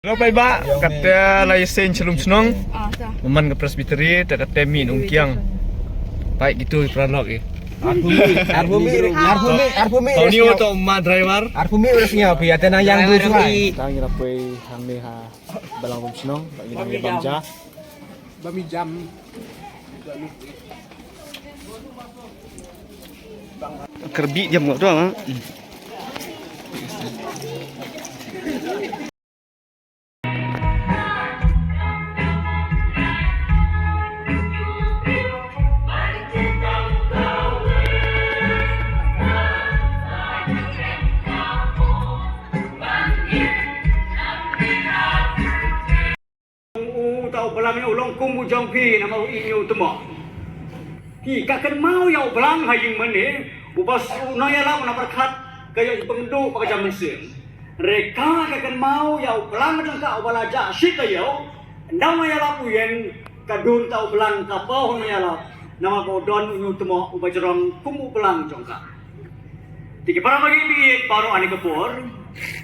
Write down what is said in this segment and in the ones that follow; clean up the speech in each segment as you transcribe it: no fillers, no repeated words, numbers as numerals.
Ngapai ba kata laisen celum senong Dah. meman ke presbiteri tak temi nungkiang. Baik gitu pralog ya. Arbumi. Kau ni untuk ma driver. Arbumi udah siap ya, tenang yang dulu suai. Tang ngapai hang ni ha balang rum senong bagi nang bamja. Bami jam. Kerbi jam ngok doang ha. Tau belang yang ulong kumu jong pi nama inyu temo. Ki kaken mau yang belang haying mene ubas unaya lam na berkat kaya pengendu pakai jam mesin. Reka kaken mau yang belang jong ka ubalaja sik kaya ndau ya lam uyen kadun tau belang kapau ya lam nama bodon inyu temo ubajrong kumu belang jong ka. Tiga para bagi bi baru ani kepor.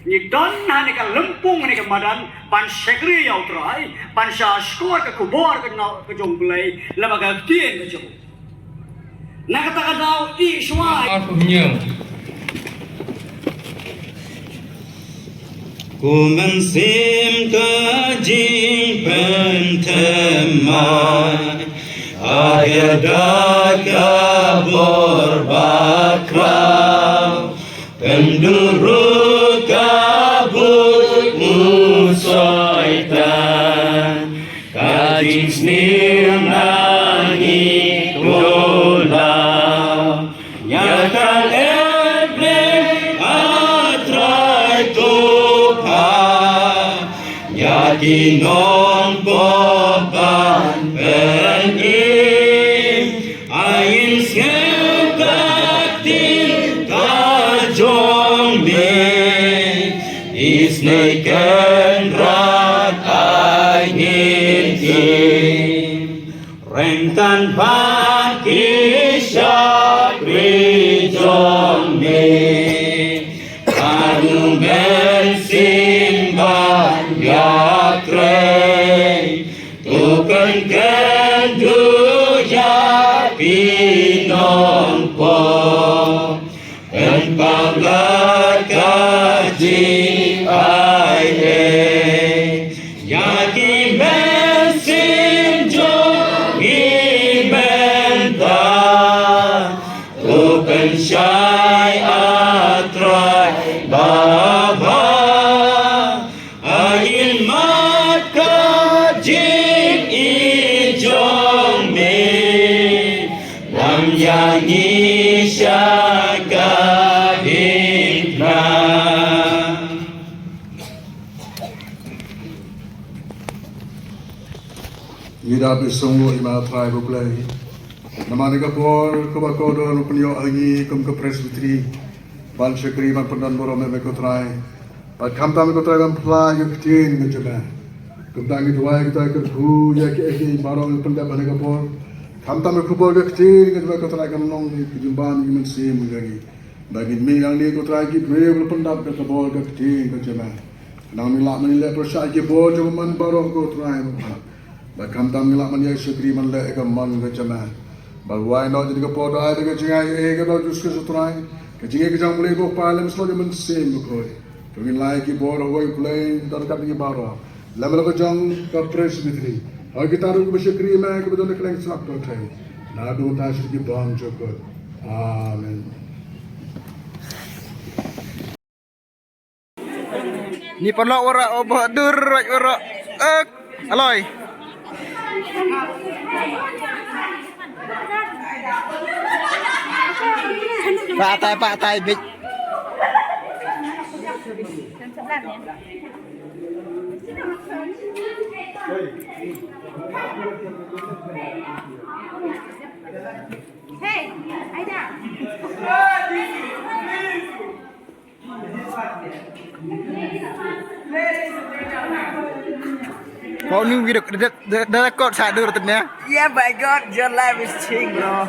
Ni don hane ka lempung ni ka madan pan sekri yau trai pan sa skor ka kubor ka nau ka jong play lama ka tien ka jong na kata ka dau I swai aku nyeng ku mensim ke jing pentemai akhir kabur bakrau penduru kabut musaitan kajing snir nangi dola nyakal edle atrai topa yakin non popan penin ain skaktin kajong Isneken rat angin rentan pagi syakri jombe anu bensin ban yakre tuken kendu ya pinompo empaglat kaji Yaki bensin jogi benta Open shy atrai baba Ain maka jing ijong me Lam yangi syaka hikmah Ida bisunggu ima trai buklai. Nama nega por kebakodo no penyo angi kum ke presbiteri. Ban sekri ban pendan borome me ko trai. Pat kam tam ko trai ban pla yo ktin me jaba. Kum tangi tuai kita ke hu ya ke eki barong pendan ban nega por. Kam tam ko por ke ktin ke ko trai kan nong ni jumban ni men sim lagi. Bagi mi yang ni ko trai ki brave pendan ke bol ke ktin ke jaba. Nang ni la men le persai ke bol jo man barong ko trai. Bakam tam ngelak man ya syukri man le ka man ka chama balwai no jadi ka podo ai ka jingai ka do jus ka sutrai ka jingai ka jang mulai bo palam slo de man sem ko to ngin lai ki bodo hoi play dar ka ni baro lamel ka jang ka presbiteri ai kita ru ka syukri ma ka bodon ka lang sak to thai na do ta syukri bang joko amen Ni perlu ora obadur ora aloy. Pak tai big. Hey, Aida. Kau ni video dah record satu rutenya. Yeah, my God, your life is changed, bro.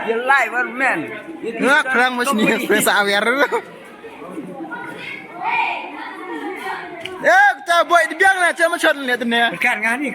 Your life, what man? Nak perang macam ni, perang sawer. จะบ่อยดิเบี้ยงนะจะมาชนเลยตัวเนี้ย การงานนี่